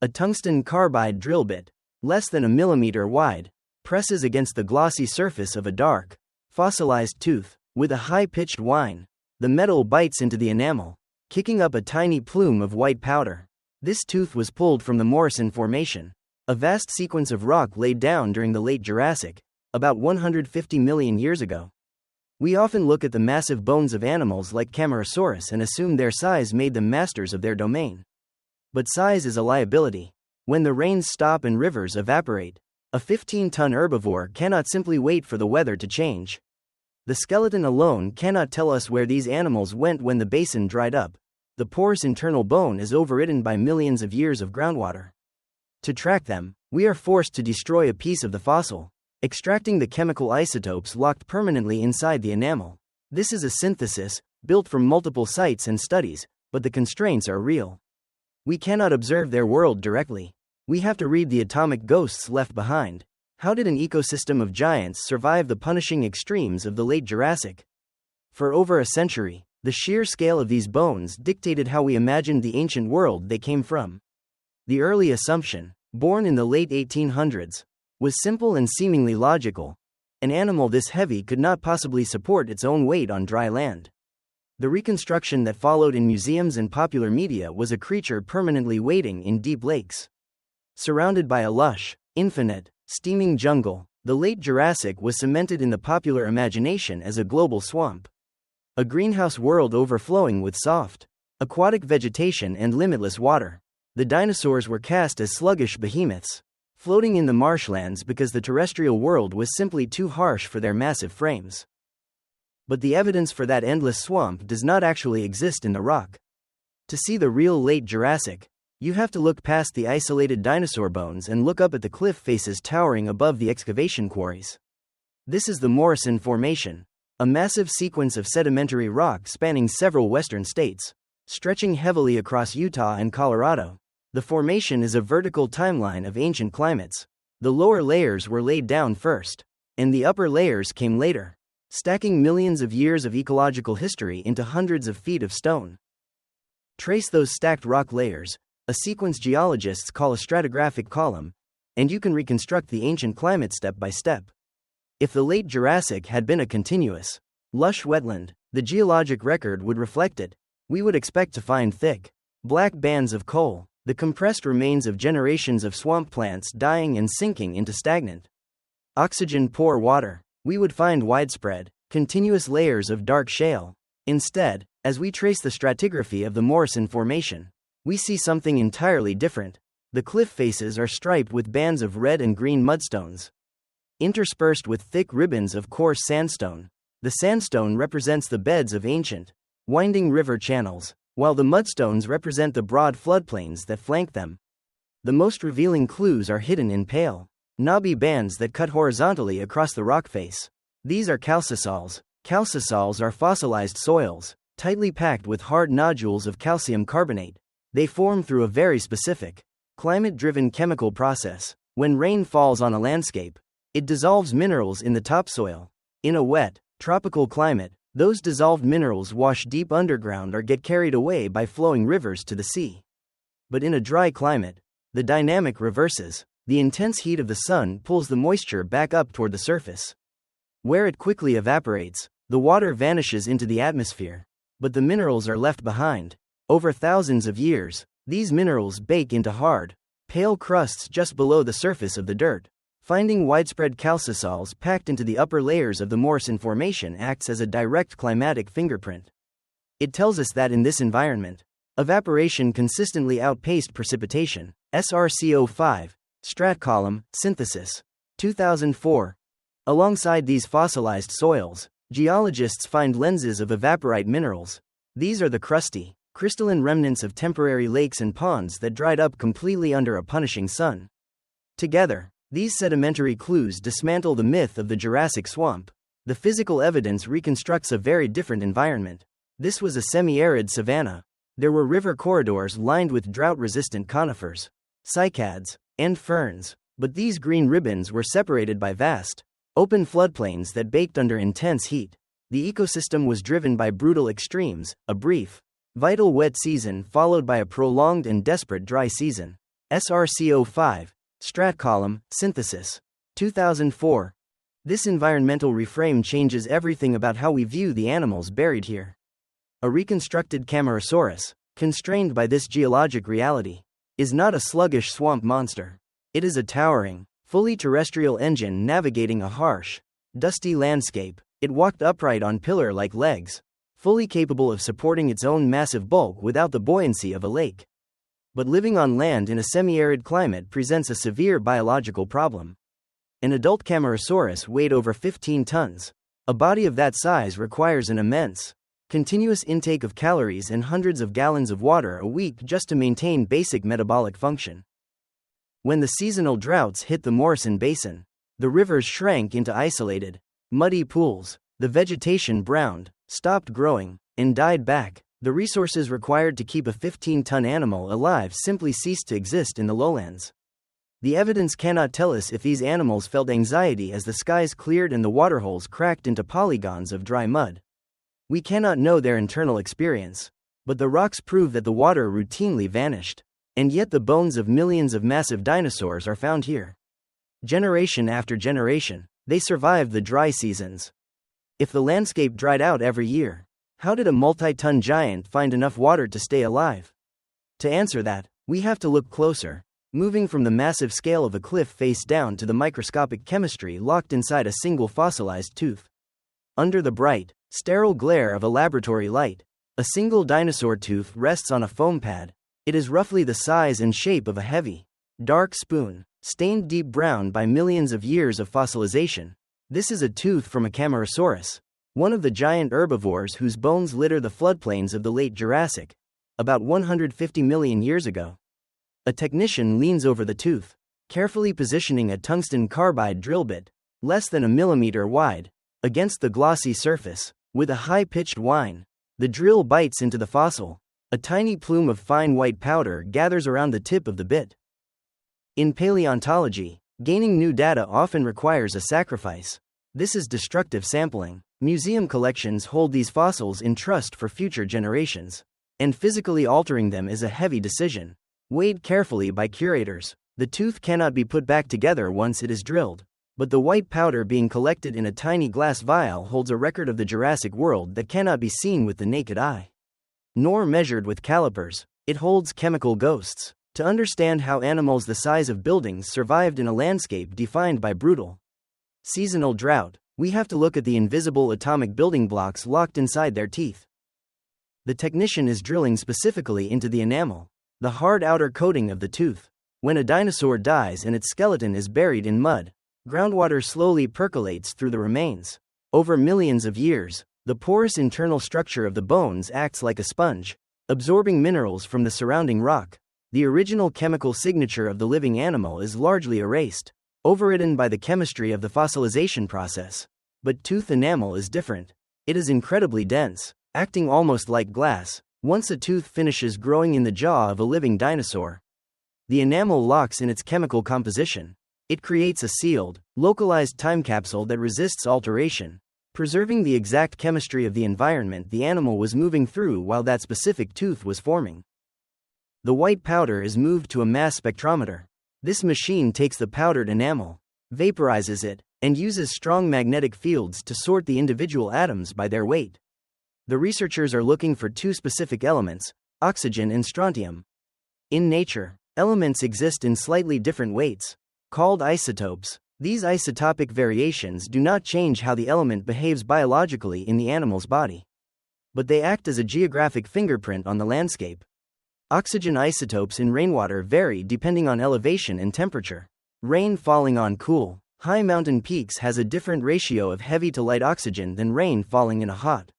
A tungsten carbide drill bit, less than a millimeter wide, presses against the glossy surface of a dark, fossilized tooth. With a high-pitched whine, the metal bites into the enamel, kicking up a tiny plume of white powder. This tooth was pulled from the Morrison Formation, a vast sequence of rock laid down during the late Jurassic, about 150 million years ago. We often look at the massive bones of animals like Camarasaurus and assume their size made them masters of their domain. But size is a liability. When the rains stop and rivers evaporate, a 15-ton herbivore cannot simply wait for the weather to change. The skeleton alone cannot tell us where these animals went when the basin dried up. The porous internal bone is overridden by millions of years of groundwater. To track them, we are forced to destroy a piece of the fossil, extracting the chemical isotopes locked permanently inside the enamel. This is a synthesis, built from multiple sites and studies, but the constraints are real. We cannot observe their world directly. We have to read the atomic ghosts left behind. How did an ecosystem of giants survive the punishing extremes of the late Jurassic? For over a century, the sheer scale of these bones dictated how we imagined the ancient world they came from. The early assumption, born in the late 1800s, was simple and seemingly logical. An animal this heavy could not possibly support its own weight on dry land. The reconstruction that followed in museums and popular media was a creature permanently waiting in deep lakes. Surrounded by a lush, infinite, steaming jungle, the late Jurassic was cemented in the popular imagination as a global swamp. A greenhouse world overflowing with soft, aquatic vegetation and limitless water. The dinosaurs were cast as sluggish behemoths, floating in the marshlands because the terrestrial world was simply too harsh for their massive frames. But the evidence for that endless swamp does not actually exist in the rock. To see the real late Jurassic, you have to look past the isolated dinosaur bones and look up at the cliff faces towering above the excavation quarries. This is the Morrison Formation, a massive sequence of sedimentary rock spanning several western states, stretching heavily across Utah and Colorado. The formation is a vertical timeline of ancient climates. The lower layers were laid down first, and the upper layers came later, stacking millions of years of ecological history into hundreds of feet of stone. Trace those stacked rock layers, a sequence geologists call a stratigraphic column, and you can reconstruct the ancient climate step by step. If the late Jurassic had been a continuous, lush wetland, the geologic record would reflect it. We would expect to find thick, black bands of coal, the compressed remains of generations of swamp plants dying and sinking into stagnant, oxygen-poor water. We would find widespread, continuous layers of dark shale. Instead, as we trace the stratigraphy of the Morrison Formation, we see something entirely different. The cliff faces are striped with bands of red and green mudstones, interspersed with thick ribbons of coarse sandstone. The sandstone represents the beds of ancient, winding river channels, while the mudstones represent the broad floodplains that flank them. The most revealing clues are hidden in pale, knobby bands that cut horizontally across the rock face. These are calcisols. Calcisols are fossilized soils, tightly packed with hard nodules of calcium carbonate. They form through a very specific, climate-driven chemical process. When rain falls on a landscape, it dissolves minerals in the topsoil. In a wet, tropical climate, those dissolved minerals wash deep underground or get carried away by flowing rivers to the sea. But in a dry climate, the dynamic reverses. The intense heat of the sun pulls the moisture back up toward the surface. Where it quickly evaporates, the water vanishes into the atmosphere, but the minerals are left behind. Over thousands of years, these minerals bake into hard, pale crusts just below the surface of the dirt. Finding widespread calcisols packed into the upper layers of the Morrison Formation acts as a direct climatic fingerprint. It tells us that in this environment, evaporation consistently outpaced precipitation. SRCO5, Strat Column, Synthesis. 2004. Alongside these fossilized soils, geologists find lenses of evaporite minerals. These are the crusty, crystalline remnants of temporary lakes and ponds that dried up completely under a punishing sun. Together, these sedimentary clues dismantle the myth of the Jurassic swamp. The physical evidence reconstructs a very different environment. This was a semi-arid savanna. There were river corridors lined with drought-resistant conifers, cycads, and ferns, but these green ribbons were separated by vast, open floodplains that baked under intense heat. The ecosystem was driven by brutal extremes, a brief, vital wet season followed by a prolonged and desperate dry season. SRCO5, Strat Column, Synthesis. 2004. This environmental reframe changes everything about how we view the animals buried here. A reconstructed Camarasaurus, constrained by this geologic reality, is not a sluggish swamp monster. It is a towering, fully terrestrial engine navigating a harsh, dusty landscape. It walked upright on pillar-like legs, fully capable of supporting its own massive bulk without the buoyancy of a lake. But living on land in a semi-arid climate presents a severe biological problem. An adult Camarasaurus weighed over 15 tons. A body of that size requires an immense, continuous intake of calories and hundreds of gallons of water a week just to maintain basic metabolic function. When the seasonal droughts hit the Morrison Basin, the rivers shrank into isolated, muddy pools, the vegetation browned, stopped growing, and died back. The resources required to keep a 15-ton animal alive simply ceased to exist in the lowlands. The evidence cannot tell us if these animals felt anxiety as the skies cleared and the waterholes cracked into polygons of dry mud. We cannot know their internal experience, but the rocks prove that the water routinely vanished, and yet the bones of millions of massive dinosaurs are found here. Generation after generation, they survived the dry seasons. If the landscape dried out every year, how did a multi-ton giant find enough water to stay alive? To answer that, we have to look closer, moving from the massive scale of a cliff face down to the microscopic chemistry locked inside a single fossilized tooth. Under the bright, sterile glare of a laboratory light, a single dinosaur tooth rests on a foam pad. It is roughly the size and shape of a heavy, dark spoon, stained deep brown by millions of years of fossilization. This is a tooth from a Camarasaurus, one of the giant herbivores whose bones litter the floodplains of the late Jurassic, about 150 million years ago. A technician leans over the tooth, carefully positioning a tungsten carbide drill bit, less than a millimeter wide, against the glossy surface. With a high-pitched whine, the drill bites into the fossil. A tiny plume of fine white powder gathers around the tip of the bit. In paleontology, gaining new data often requires a sacrifice. This is destructive sampling. Museum collections hold these fossils in trust for future generations, and physically altering them is a heavy decision. Weighed carefully by curators, the tooth cannot be put back together once it is drilled, but the white powder being collected in a tiny glass vial holds a record of the Jurassic world that cannot be seen with the naked eye, nor measured with calipers. It holds chemical ghosts. To understand how animals the size of buildings survived in a landscape defined by brutal seasonal drought, we have to look at the invisible atomic building blocks locked inside their teeth. The technician is drilling specifically into the enamel, the hard outer coating of the tooth. When a dinosaur dies and its skeleton is buried in mud, groundwater slowly percolates through the remains. Over millions of years, the porous internal structure of the bones acts like a sponge, absorbing minerals from the surrounding rock. The original chemical signature of the living animal is largely erased, overridden by the chemistry of the fossilization process. But tooth enamel is different. It is incredibly dense, acting almost like glass. Once a tooth finishes growing in the jaw of a living dinosaur, the enamel locks in its chemical composition. It creates a sealed, localized time capsule that resists alteration, preserving the exact chemistry of the environment the animal was moving through while that specific tooth was forming. The white powder is moved to a mass spectrometer. This machine takes the powdered enamel, vaporizes it, and uses strong magnetic fields to sort the individual atoms by their weight. The researchers are looking for two specific elements, oxygen and strontium. In nature, elements exist in slightly different weights, called isotopes. These isotopic variations do not change how the element behaves biologically in the animal's body, but they act as a geographic fingerprint on the landscape. Oxygen isotopes in rainwater vary depending on elevation and temperature. Rain falling on cool, high mountain peaks has a different ratio of heavy to light oxygen than rain falling in a hot,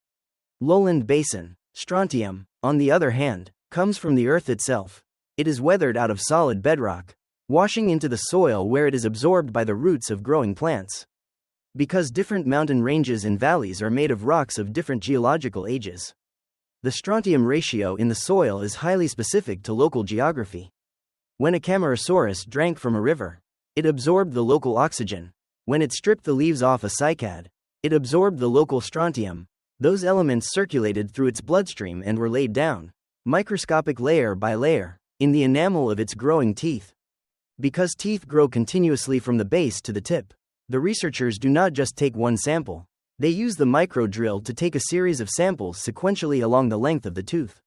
lowland basin. Strontium, on the other hand, comes from the earth itself. It is weathered out of solid bedrock, washing into the soil where it is absorbed by the roots of growing plants. Because different mountain ranges and valleys are made of rocks of different geological ages, the strontium ratio in the soil is highly specific to local geography. When a Camarasaurus drank from a river, it absorbed the local oxygen. When it stripped the leaves off a cycad, it absorbed the local strontium. Those elements circulated through its bloodstream and were laid down, microscopic layer by layer, in the enamel of its growing teeth. Because teeth grow continuously from the base to the tip, the researchers do not just take one sample. They use the micro drill to take a series of samples sequentially along the length of the tooth,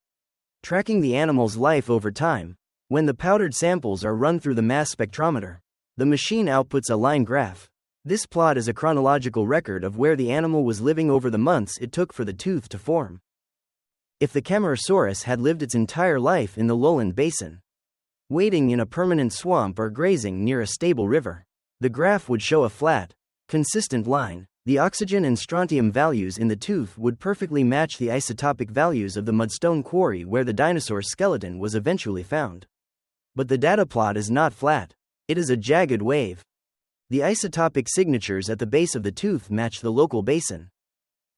tracking the animal's life over time. When the powdered samples are run through the mass spectrometer, the machine outputs a line graph. This plot is a chronological record of where the animal was living over the months it took for the tooth to form. If the Camarasaurus had lived its entire life in the lowland basin, wading in a permanent swamp or grazing near a stable river, the graph would show a flat, consistent line. The oxygen and strontium values in the tooth would perfectly match the isotopic values of the mudstone quarry where the dinosaur's skeleton was eventually found. But the data plot is not flat. It is a jagged wave. The isotopic signatures at the base of the tooth match the local basin.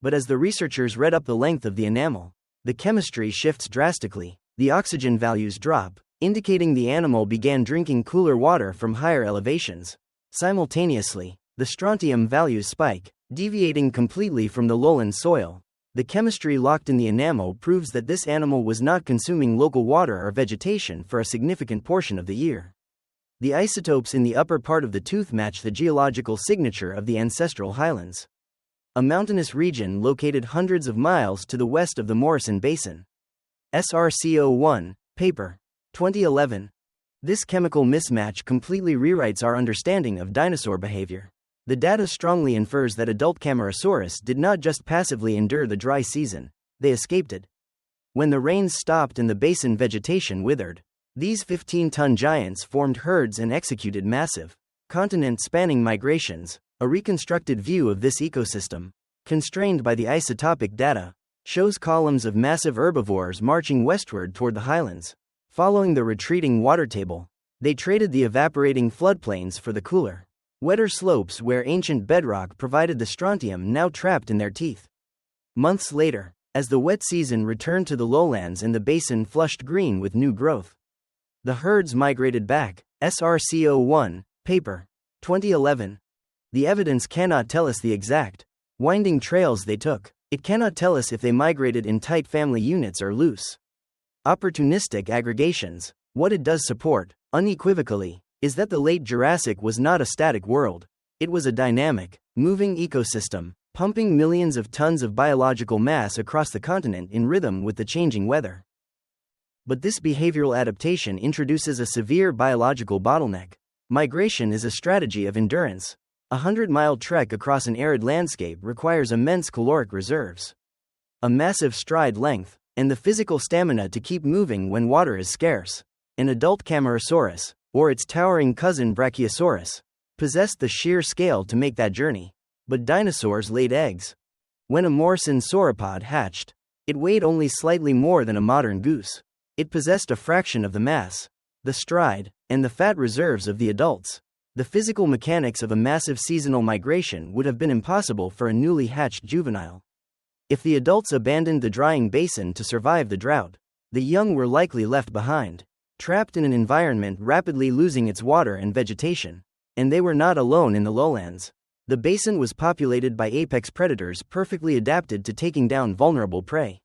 But as the researchers read up the length of the enamel, the chemistry shifts drastically. The oxygen values drop, indicating the animal began drinking cooler water from higher elevations. Simultaneously, the strontium values spike, deviating completely from the lowland soil. The chemistry locked in the enamel proves that this animal was not consuming local water or vegetation for a significant portion of the year. The isotopes in the upper part of the tooth match the geological signature of the ancestral highlands, a mountainous region located hundreds of miles to the west of the Morrison Basin. SRC01, paper. 2011. This chemical mismatch completely rewrites our understanding of dinosaur behavior. The data strongly infers that adult Camarasaurus did not just passively endure the dry season, they escaped it. When the rains stopped and the basin vegetation withered, these 15-ton giants formed herds and executed massive, continent-spanning migrations. A reconstructed view of this ecosystem, constrained by the isotopic data, shows columns of massive herbivores marching westward toward the highlands. Following the retreating water table, they traded the evaporating floodplains for the cooler, wetter slopes where ancient bedrock provided the strontium now trapped in their teeth. Months later, as the wet season returned to the lowlands and the basin flushed green with new growth, the herds migrated back. SRC01, paper. 2011. The evidence cannot tell us the exact, winding trails they took. It cannot tell us if they migrated in tight family units or loose, opportunistic aggregations. What it does support, unequivocally, is that the late Jurassic was not a static world. It was a dynamic, moving ecosystem, pumping millions of tons of biological mass across the continent in rhythm with the changing weather. But this behavioral adaptation introduces a severe biological bottleneck. Migration is a strategy of endurance. A 100-mile trek across an arid landscape requires immense caloric reserves, a massive stride length, and the physical stamina to keep moving when water is scarce. An adult Camarasaurus, or its towering cousin Brachiosaurus, possessed the sheer scale to make that journey. But dinosaurs laid eggs. When a Morrison sauropod hatched, it weighed only slightly more than a modern goose. It possessed a fraction of the mass, the stride, and the fat reserves of the adults. The physical mechanics of a massive seasonal migration would have been impossible for a newly hatched juvenile. If the adults abandoned the drying basin to survive the drought, the young were likely left behind, trapped in an environment rapidly losing its water and vegetation. And they were not alone in the lowlands. The basin was populated by apex predators perfectly adapted to taking down vulnerable prey.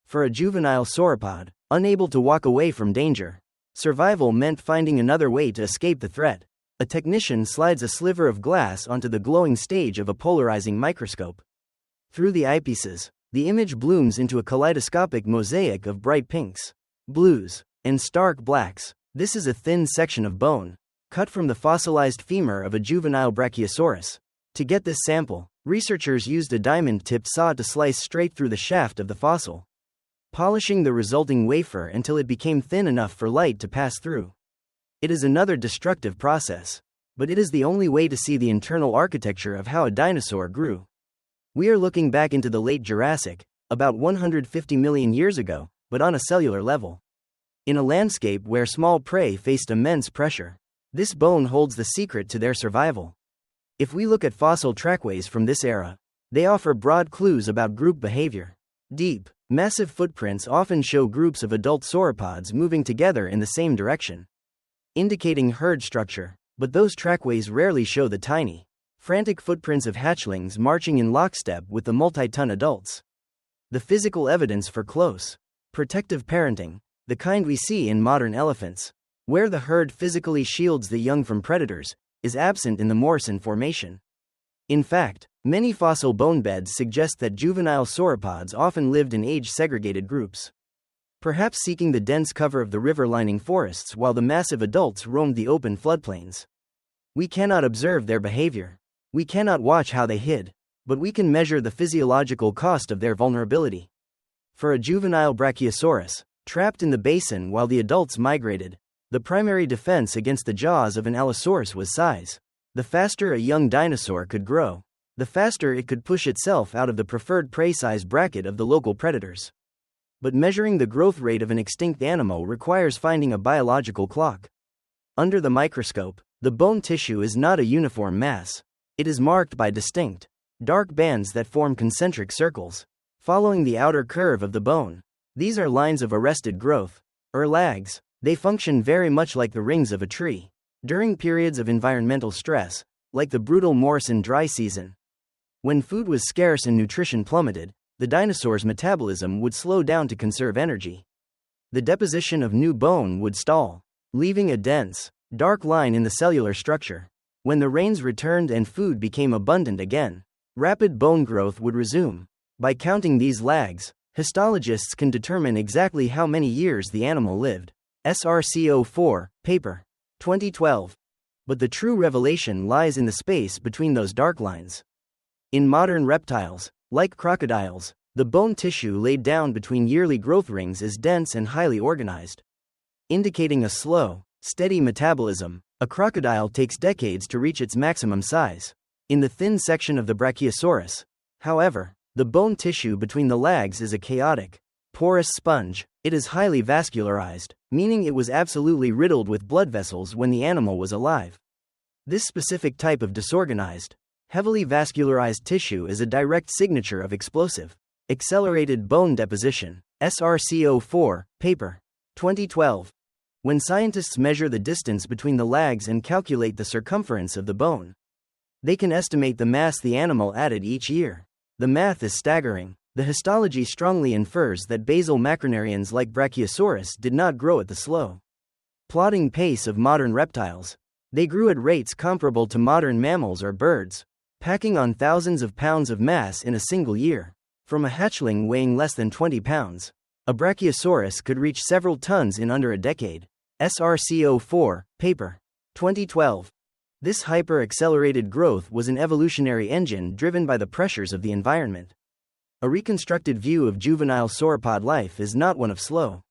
For a juvenile sauropod, unable to walk away from danger, survival meant finding another way to escape the threat. A technician slides a sliver of glass onto the glowing stage of a polarizing microscope. Through the eyepieces, the image blooms into a kaleidoscopic mosaic of bright pinks, blues, and stark blacks. This is a thin section of bone, cut from the fossilized femur of a juvenile Brachiosaurus. To get this sample, researchers used a diamond-tipped saw to slice straight through the shaft of the fossil, polishing the resulting wafer until it became thin enough for light to pass through. It is another destructive process, but it is the only way to see the internal architecture of how a dinosaur grew. We are looking back into the late Jurassic, about 150 million years ago, but on a cellular level. In a landscape where small prey faced immense pressure, this bone holds the secret to their survival. If we look at fossil trackways from this era, they offer broad clues about group behavior. Deep, massive footprints often show groups of adult sauropods moving together in the same direction, indicating herd structure, but those trackways rarely show the tiny, frantic footprints of hatchlings marching in lockstep with the multi-ton adults. The physical evidence for close, protective parenting. the kind we see in modern elephants, where the herd physically shields the young from predators, is absent in the Morrison Formation. In fact, many fossil bone beds suggest that juvenile sauropods often lived in age-segregated groups, perhaps seeking the dense cover of the river-lining forests while the massive adults roamed the open floodplains. We cannot observe their behavior. We cannot watch how they hid, but we can measure the physiological cost of their vulnerability. For a juvenile Brachiosaurus, trapped in the basin while the adults migrated, the primary defense against the jaws of an Allosaurus was size. The faster a young dinosaur could grow, the faster it could push itself out of the preferred prey size bracket of the local predators. But measuring the growth rate of an extinct animal requires finding a biological clock. Under the microscope, the bone tissue is not a uniform mass. It is marked by distinct, dark bands that form concentric circles, following the outer curve of the bone. These are lines of arrested growth, or lags. They function very much like the rings of a tree. During periods of environmental stress, like the brutal Morrison dry season, when food was scarce and nutrition plummeted, the dinosaur's metabolism would slow down to conserve energy. The deposition of new bone would stall, leaving a dense, dark line in the cellular structure. When the rains returned and food became abundant again, rapid bone growth would resume. By counting these lags, histologists can determine exactly how many years the animal lived. SRCO4, paper. 2012. But the true revelation lies in the space between those dark lines. In modern reptiles, like crocodiles, the bone tissue laid down between yearly growth rings is dense and highly organized, indicating a slow, steady metabolism. A crocodile takes decades to reach its maximum size. In the thin section of the Brachiosaurus, however, the bone tissue between the lags is a chaotic, porous sponge. It is highly vascularized, meaning it was absolutely riddled with blood vessels when the animal was alive. This specific type of disorganized, heavily vascularized tissue is a direct signature of explosive, accelerated bone deposition. SRCO4, paper. 2012. When scientists measure the distance between the lags and calculate the circumference of the bone, they can estimate the mass the animal added each year. The math is staggering. The histology strongly infers that basal macronarians like Brachiosaurus did not grow at the slow, plodding pace of modern reptiles. They grew at rates comparable to modern mammals or birds, packing on thousands of pounds of mass in a single year. From a hatchling weighing less than 20 pounds, a Brachiosaurus could reach several tons in under a decade. SRCO4, paper. 2012. This hyper-accelerated growth was an evolutionary engine driven by the pressures of the environment. A reconstructed view of juvenile sauropod life is not one of slow,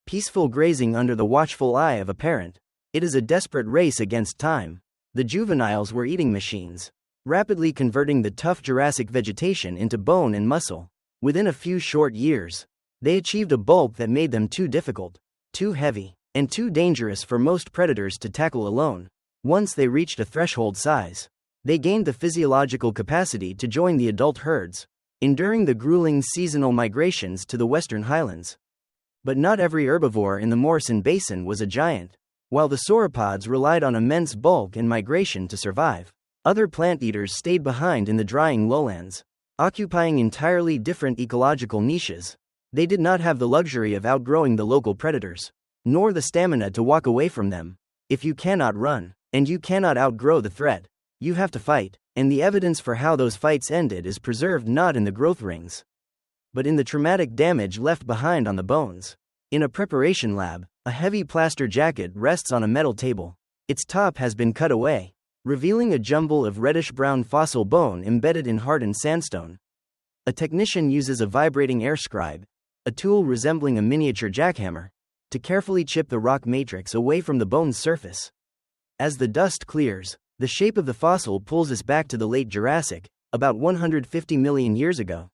peaceful grazing under the watchful eye of a parent. It is a desperate race against time. The juveniles were eating machines, rapidly converting the tough Jurassic vegetation into bone and muscle. Within a few short years, they achieved a bulk that made them too difficult, too heavy, and too dangerous for most predators to tackle alone. Once they reached a threshold size, they gained the physiological capacity to join the adult herds, enduring the grueling seasonal migrations to the western highlands. But not every herbivore in the Morrison Basin was a giant. While the sauropods relied on immense bulk and migration to survive, other plant eaters stayed behind in the drying lowlands, occupying entirely different ecological niches. They did not have the luxury of outgrowing the local predators, nor the stamina to walk away from them. If you cannot run, and you cannot outgrow the threat, you have to fight, and the evidence for how those fights ended is preserved not in the growth rings, but in the traumatic damage left behind on the bones. In a preparation lab, a heavy plaster jacket rests on a metal table. Its top has been cut away, revealing a jumble of reddish-brown fossil bone embedded in hardened sandstone. A technician uses a vibrating air scribe, a tool resembling a miniature jackhammer, to carefully chip the rock matrix away from the bone's surface. As the dust clears, the shape of the fossil pulls us back to the late Jurassic, about 150 million years ago.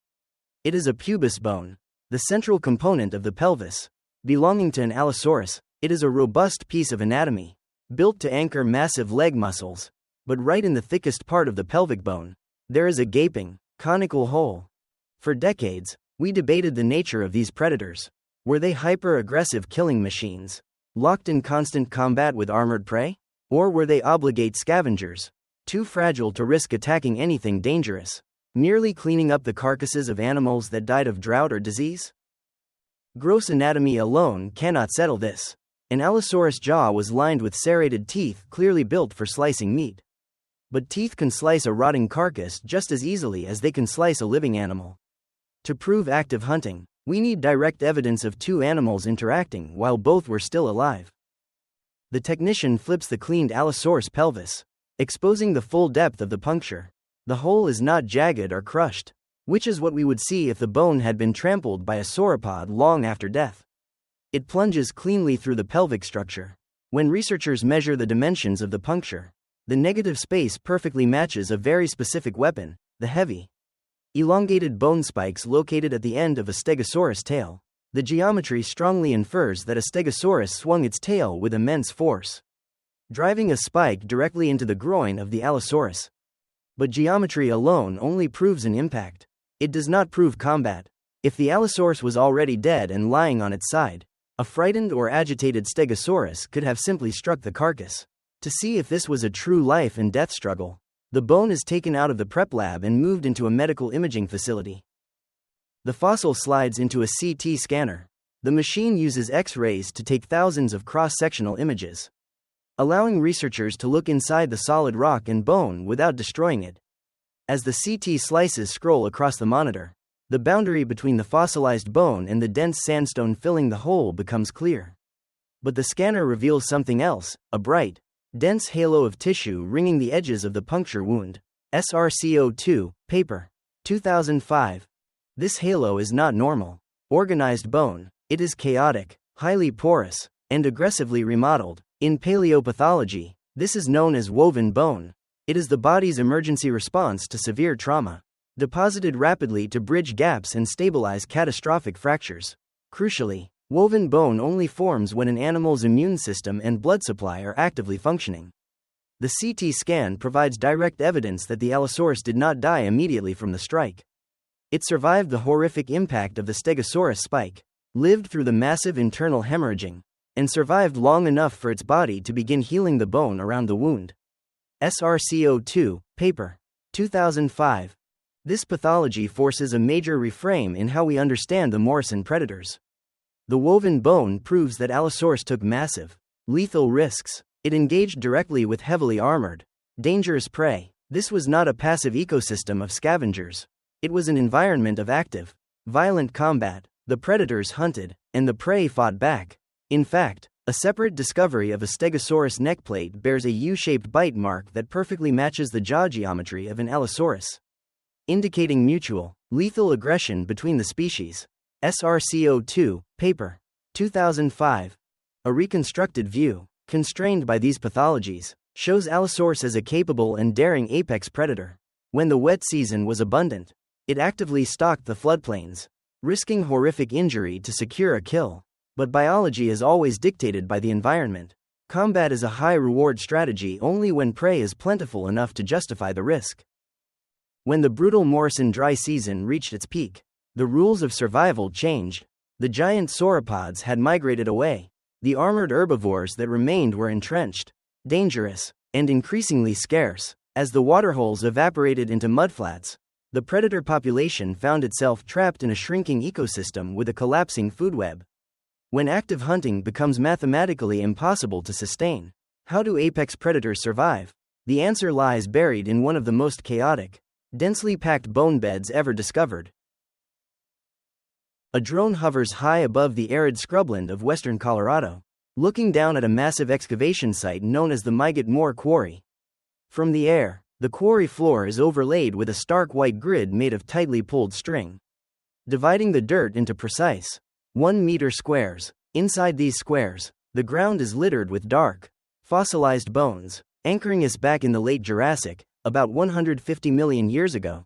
It is a pubis bone, the central component of the pelvis. Belonging to an Allosaurus, it is a robust piece of anatomy, built to anchor massive leg muscles. But right in the thickest part of the pelvic bone, there is a gaping, conical hole. For decades, we debated the nature of these predators. Were they hyper-aggressive killing machines, locked in constant combat with armored prey? Or were they obligate scavengers, too fragile to risk attacking anything dangerous, merely cleaning up the carcasses of animals that died of drought or disease? Gross anatomy alone cannot settle this. An Allosaurus jaw was lined with serrated teeth clearly built for slicing meat. But teeth can slice a rotting carcass just as easily as they can slice a living animal. To prove active hunting, we need direct evidence of two animals interacting while both were still alive. The technician flips the cleaned Allosaurus pelvis, exposing the full depth of the puncture. The hole is not jagged or crushed, which is what we would see if the bone had been trampled by a sauropod long after death. It plunges cleanly through the pelvic structure. When researchers measure the dimensions of the puncture, the negative space perfectly matches a very specific weapon, the heavy, elongated bone spikes located at the end of a Stegosaurus tail. The geometry strongly infers that a Stegosaurus swung its tail with immense force, driving a spike directly into the groin of the Allosaurus. But geometry alone only proves an impact. It does not prove combat. If the Allosaurus was already dead and lying on its side, a frightened or agitated Stegosaurus could have simply struck the carcass. To see if this was a true life and death struggle, the bone is taken out of the prep lab and moved into a medical imaging facility. The fossil slides into a CT scanner. The machine uses X-rays to take thousands of cross-sectional images, allowing researchers to look inside the solid rock and bone without destroying it. As the CT slices scroll across the monitor, the boundary between the fossilized bone and the dense sandstone filling the hole becomes clear. But the scanner reveals something else, a bright, dense halo of tissue ringing the edges of the puncture wound. SRCO2, paper. 2005. This halo is not normal, organized bone. It is chaotic, highly porous, and aggressively remodeled. In paleopathology, this is known as woven bone. It is the body's emergency response to severe trauma, deposited rapidly to bridge gaps and stabilize catastrophic fractures. Crucially, woven bone only forms when an animal's immune system and blood supply are actively functioning. The CT scan provides direct evidence that the Allosaurus did not die immediately from the strike. It survived the horrific impact of the Stegosaurus spike, lived through the massive internal hemorrhaging, and survived long enough for its body to begin healing the bone around the wound. SRCO2, paper. 2005. This pathology forces a major reframe in how we understand the Morrison predators. The woven bone proves that Allosaurus took massive, lethal risks. It engaged directly with heavily armored, dangerous prey. This was not a passive ecosystem of scavengers. It was an environment of active, violent combat. The predators hunted, and the prey fought back. In fact, a separate discovery of a Stegosaurus neckplate bears a U-shaped bite mark that perfectly matches the jaw geometry of an Allosaurus, indicating mutual, lethal aggression between the species. SRCO2, paper. 2005. A reconstructed view, constrained by these pathologies, shows Allosaurus as a capable and daring apex predator. When the wet season was abundant, it actively stalked the floodplains, risking horrific injury to secure a kill. But biology is always dictated by the environment. Combat is a high-reward strategy only when prey is plentiful enough to justify the risk. When the brutal Morrison dry season reached its peak, the rules of survival changed. The giant sauropods had migrated away. The armored herbivores that remained were entrenched, dangerous, and increasingly scarce. As the waterholes evaporated into mudflats, the predator population found itself trapped in a shrinking ecosystem with a collapsing food web. When active hunting becomes mathematically impossible to sustain, how do apex predators survive? The answer lies buried in one of the most chaotic, densely packed bone beds ever discovered. A drone hovers high above the arid scrubland of western Colorado, looking down at a massive excavation site known as the Myget Moor Quarry. From the air, the quarry floor is overlaid with a stark white grid made of tightly pulled string, dividing the dirt into precise 1-meter squares. Inside these squares, the ground is littered with dark, fossilized bones, anchoring us back in the late Jurassic, about 150 million years ago.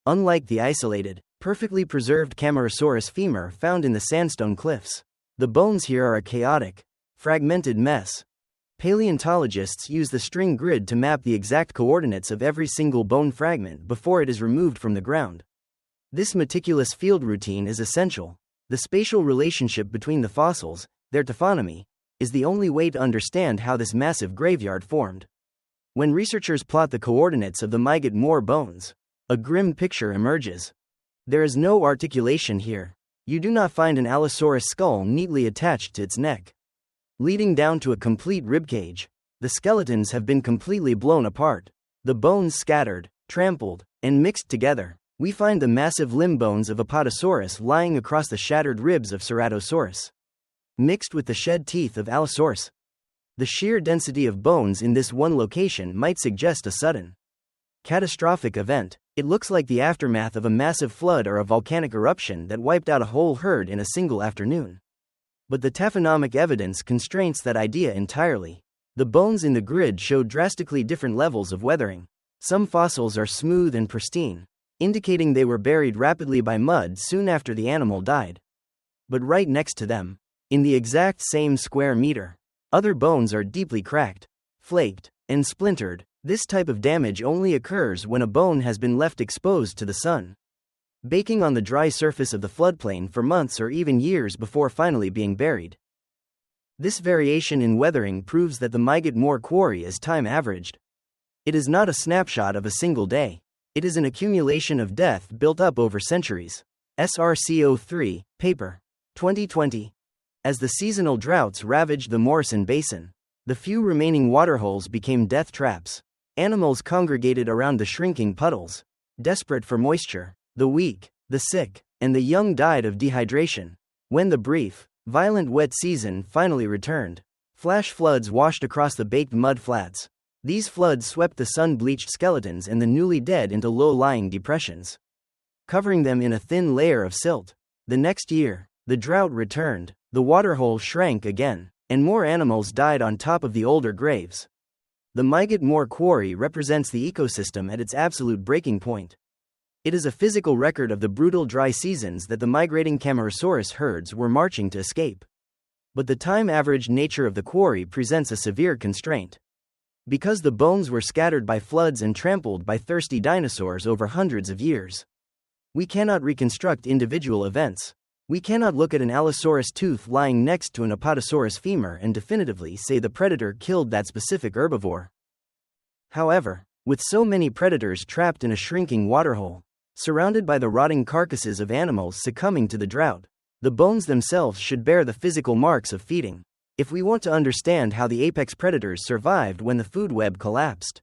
Unlike the isolated, perfectly preserved Camarasaurus femur found in the sandstone cliffs, the bones here are a chaotic, fragmented mess. Paleontologists use the string grid to map the exact coordinates of every single bone fragment before it is removed from the ground. This meticulous field routine is essential. The spatial relationship between the fossils, their taphonomy, is the only way to understand how this massive graveyard formed. When researchers plot the coordinates of the Myget Moor bones, a grim picture emerges. There is no articulation here. You do not find an Allosaurus skull neatly attached to its neck, leading down to a complete ribcage. The skeletons have been completely blown apart, the bones scattered, trampled, and mixed together. We find the massive limb bones of Apatosaurus lying across the shattered ribs of Ceratosaurus, mixed with the shed teeth of Allosaurus. The sheer density of bones in this one location might suggest a sudden, catastrophic event. It looks like the aftermath of a massive flood or a volcanic eruption that wiped out a whole herd in a single afternoon. But the taphonomic evidence constrains that idea entirely. The bones in the grid show drastically different levels of weathering. Some fossils are smooth and pristine, indicating they were buried rapidly by mud soon after the animal died. But right next to them, in the exact same square meter, other bones are deeply cracked, flaked, and splintered. This type of damage only occurs when a bone has been left exposed to the sun, baking on the dry surface of the floodplain for months or even years before finally being buried. This variation in weathering proves that the Myget-Moore quarry is time-averaged. It is not a snapshot of a single day. It is an accumulation of death built up over centuries. SRCO3, paper. 2020. As the seasonal droughts ravaged the Morrison Basin, the few remaining waterholes became death traps. Animals congregated around the shrinking puddles, desperate for moisture. The weak, the sick, and the young died of dehydration. When the brief, violent wet season finally returned, flash floods washed across the baked mud flats. These floods swept the sun-bleached skeletons and the newly dead into low-lying depressions, covering them in a thin layer of silt. The next year, the drought returned, the waterhole shrank again, and more animals died on top of the older graves. The Myget-Moore quarry represents the ecosystem at its absolute breaking point. It is a physical record of the brutal dry seasons that the migrating Camarasaurus herds were marching to escape. But the time-averaged nature of the quarry presents a severe constraint. Because the bones were scattered by floods and trampled by thirsty dinosaurs over hundreds of years, we cannot reconstruct individual events. We cannot look at an Allosaurus tooth lying next to an Apatosaurus femur and definitively say the predator killed that specific herbivore. However, with so many predators trapped in a shrinking waterhole, surrounded by the rotting carcasses of animals succumbing to the drought, the bones themselves should bear the physical marks of feeding. If we want to understand how the apex predators survived when the food web collapsed,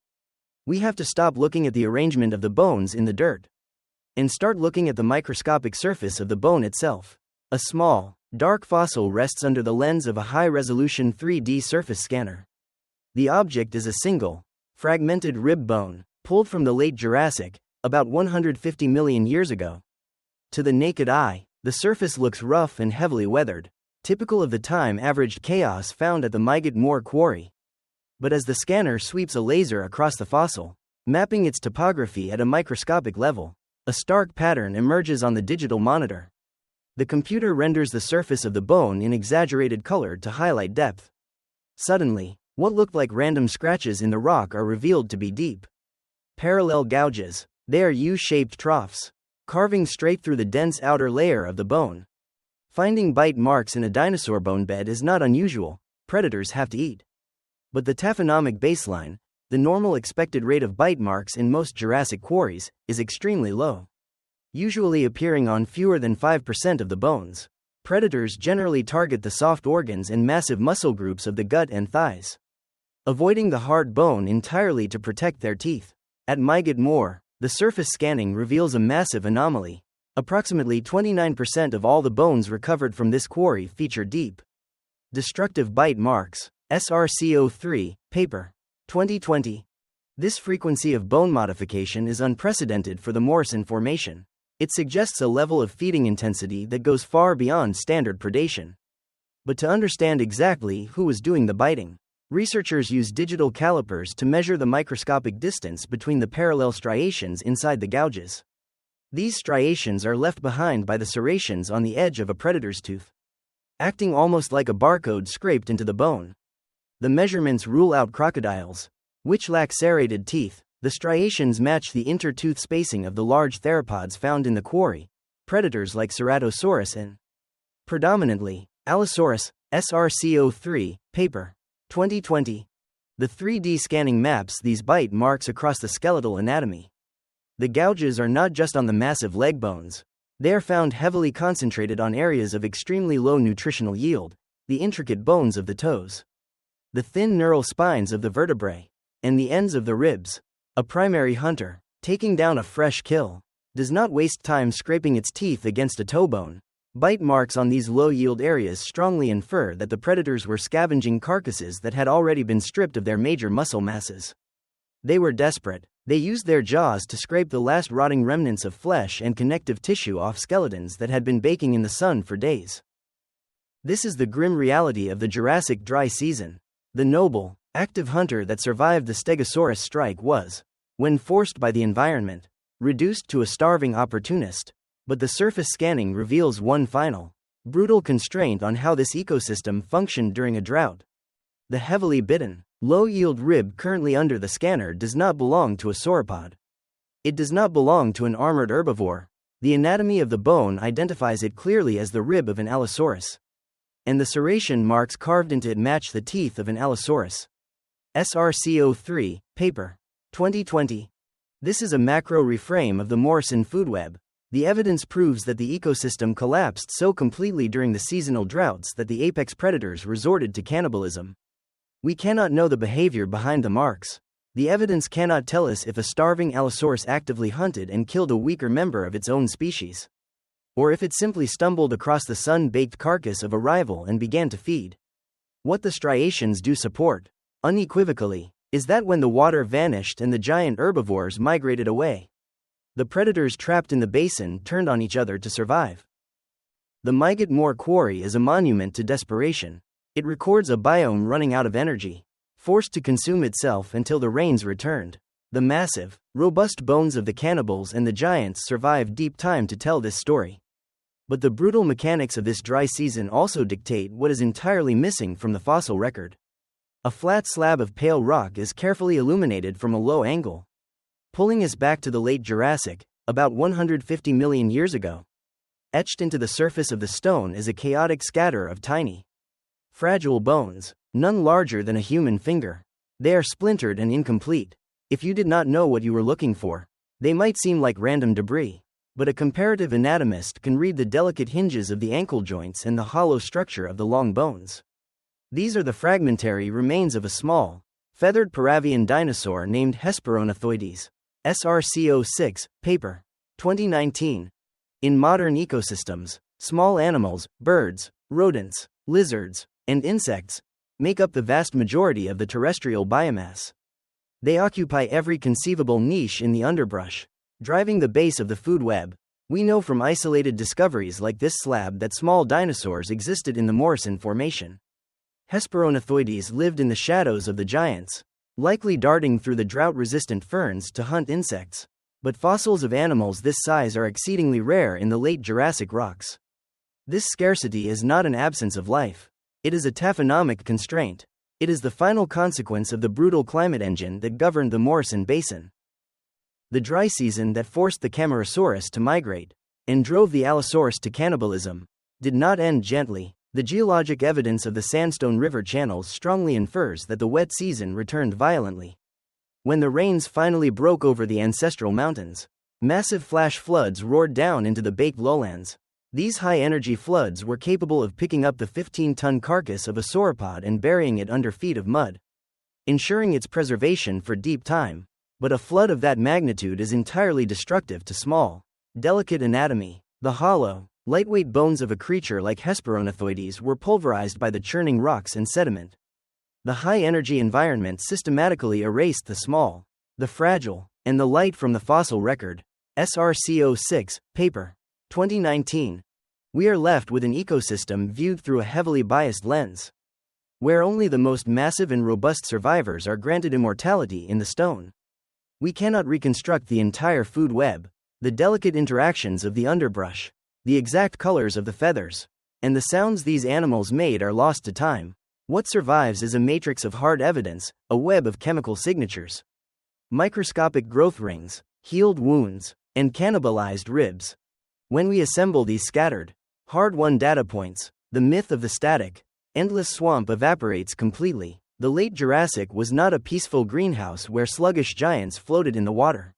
we have to stop looking at the arrangement of the bones in the dirt and start looking at the microscopic surface of the bone itself. A small, dark fossil rests under the lens of a high-resolution 3D surface scanner. The object is a single, fragmented rib bone, pulled from the late Jurassic, about 150 million years ago. To the naked eye, the surface looks rough and heavily weathered, typical of the time-averaged chaos found at the Myget-Moore quarry. But as the scanner sweeps a laser across the fossil, mapping its topography at a microscopic level, a stark pattern emerges on the digital monitor. The computer renders the surface of the bone in exaggerated color to highlight depth. Suddenly, what looked like random scratches in the rock are revealed to be deep, parallel gouges. They are U-shaped troughs, carving straight through the dense outer layer of the bone. Finding bite marks in a dinosaur bone bed is not unusual. Predators have to eat. But the taphonomic baseline, the normal expected rate of bite marks in most Jurassic quarries, is extremely low, usually appearing on fewer than 5% of the bones. Predators generally target the soft organs and massive muscle groups of the gut and thighs, avoiding the hard bone entirely to protect their teeth. At Myget-Moore, the surface scanning reveals a massive anomaly. Approximately 29% of all the bones recovered from this quarry feature deep, destructive bite marks. SRCO3, paper. 2020. This frequency of bone modification is unprecedented for the Morrison Formation. It suggests a level of feeding intensity that goes far beyond standard predation. But to understand exactly who was doing the biting, researchers use digital calipers to measure the microscopic distance between the parallel striations inside the gouges. These striations are left behind by the serrations on the edge of a predator's tooth, acting almost like a barcode scraped into the bone. The measurements rule out crocodiles, which lack serrated teeth. The striations match the inter-tooth spacing of the large theropods found in the quarry, predators like Ceratosaurus and, predominantly, Allosaurus. SRCO3, paper. 2020. The 3D scanning maps these bite marks across the skeletal anatomy. The gouges are not just on the massive leg bones. They are found heavily concentrated on areas of extremely low nutritional yield, the intricate bones of the toes, the thin neural spines of the vertebrae, and the ends of the ribs. A primary hunter, taking down a fresh kill, does not waste time scraping its teeth against a toe bone. Bite marks on these low-yield areas strongly infer that the predators were scavenging carcasses that had already been stripped of their major muscle masses. They were desperate. They used their jaws to scrape the last rotting remnants of flesh and connective tissue off skeletons that had been baking in the sun for days. This is the grim reality of the Jurassic dry season. The noble, active hunter that survived the Stegosaurus strike was, when forced by the environment, reduced to a starving opportunist. But the surface scanning reveals one final, brutal constraint on how this ecosystem functioned during a drought. The heavily bitten, low-yield rib currently under the scanner does not belong to a sauropod. It does not belong to an armored herbivore. The anatomy of the bone identifies it clearly as the rib of an Allosaurus, and the serration marks carved into it match the teeth of an Allosaurus. SRC03, paper. 2020. This is a macro reframe of the Morrison food web. The evidence proves that the ecosystem collapsed so completely during the seasonal droughts that the apex predators resorted to cannibalism. We cannot know the behavior behind the marks. The evidence cannot tell us if a starving Allosaurus actively hunted and killed a weaker member of its own species, or if it simply stumbled across the sun-baked carcass of a rival and began to feed. What the striations do support, unequivocally, is that when the water vanished and the giant herbivores migrated away, the predators trapped in the basin turned on each other to survive. The Mygot Moor Quarry is a monument to desperation. It records a biome running out of energy, forced to consume itself until the rains returned. The massive, robust bones of the cannibals and the giants survive deep time to tell this story. But the brutal mechanics of this dry season also dictate what is entirely missing from the fossil record. A flat slab of pale rock is carefully illuminated from a low angle, pulling us back to the late Jurassic, about 150 million years ago. Etched into the surface of the stone is a chaotic scatter of tiny, fragile bones, none larger than a human finger. They are splintered and incomplete. If you did not know what you were looking for, they might seem like random debris, but a comparative anatomist can read the delicate hinges of the ankle joints and the hollow structure of the long bones. These are the fragmentary remains of a small, feathered Paravian dinosaur named Hesperonothoides. SRC06, paper. 2019. In modern ecosystems, small animals, birds, rodents, lizards, and insects make up the vast majority of the terrestrial biomass. They occupy every conceivable niche in the underbrush, driving the base of the food web. We know from isolated discoveries like this slab that small dinosaurs existed in the Morrison Formation. Hesperonothoides lived in the shadows of the giants, likely darting through the drought-resistant ferns to hunt insects. But fossils of animals this size are exceedingly rare in the late Jurassic rocks. This scarcity is not an absence of life. It is a taphonomic constraint. It is the final consequence of the brutal climate engine that governed the Morrison Basin. The dry season that forced the Camarasaurus to migrate and drove the Allosaurus to cannibalism did not end gently. The geologic evidence of the sandstone river channels strongly infers that the wet season returned violently. When the rains finally broke over the ancestral mountains, massive flash floods roared down into the baked lowlands. These high-energy floods were capable of picking up the 15-ton carcass of a sauropod and burying it under feet of mud, ensuring its preservation for deep time. But a flood of that magnitude is entirely destructive to small, delicate anatomy. The hollow, lightweight bones of a creature like Hesperonothoides were pulverized by the churning rocks and sediment. The high-energy environment systematically erased the small, the fragile, and the light from the fossil record. SRC06, paper. 2019. We are left with an ecosystem viewed through a heavily biased lens, where only the most massive and robust survivors are granted immortality in the stone. We cannot reconstruct the entire food web, the delicate interactions of the underbrush, the exact colors of the feathers, and the sounds these animals made are lost to time. What survives is a matrix of hard evidence, a web of chemical signatures, microscopic growth rings, healed wounds, and cannibalized ribs. When we assemble these scattered, hard-won data points, the myth of the static, endless swamp evaporates completely. The late Jurassic was not a peaceful greenhouse where sluggish giants floated in the water.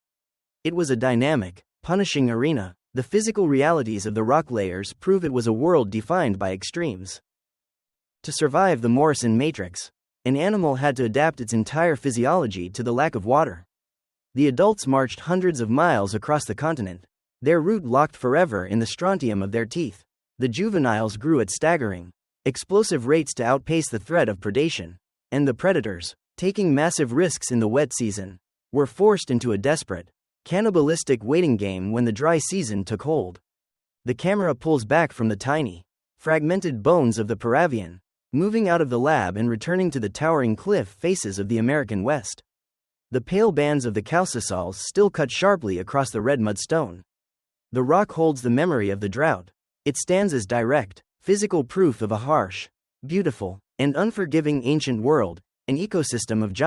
It was a dynamic, punishing arena. The physical realities of the rock layers prove it was a world defined by extremes. To survive the Morrison matrix, an animal had to adapt its entire physiology to the lack of water. The adults marched hundreds of miles across the continent, their root locked forever in the strontium of their teeth. The juveniles grew at staggering, explosive rates to outpace the threat of predation, and the predators, taking massive risks in the wet season, were forced into a desperate, cannibalistic waiting game when the dry season took hold. The camera pulls back from the tiny, fragmented bones of the Paravian, moving out of the lab and returning to the towering cliff faces of the American West. The pale bands of the calcicals still cut sharply across the red mudstone. The rock holds the memory of the drought. It stands as direct, physical proof of a harsh, beautiful, and unforgiving ancient world, an ecosystem of giants.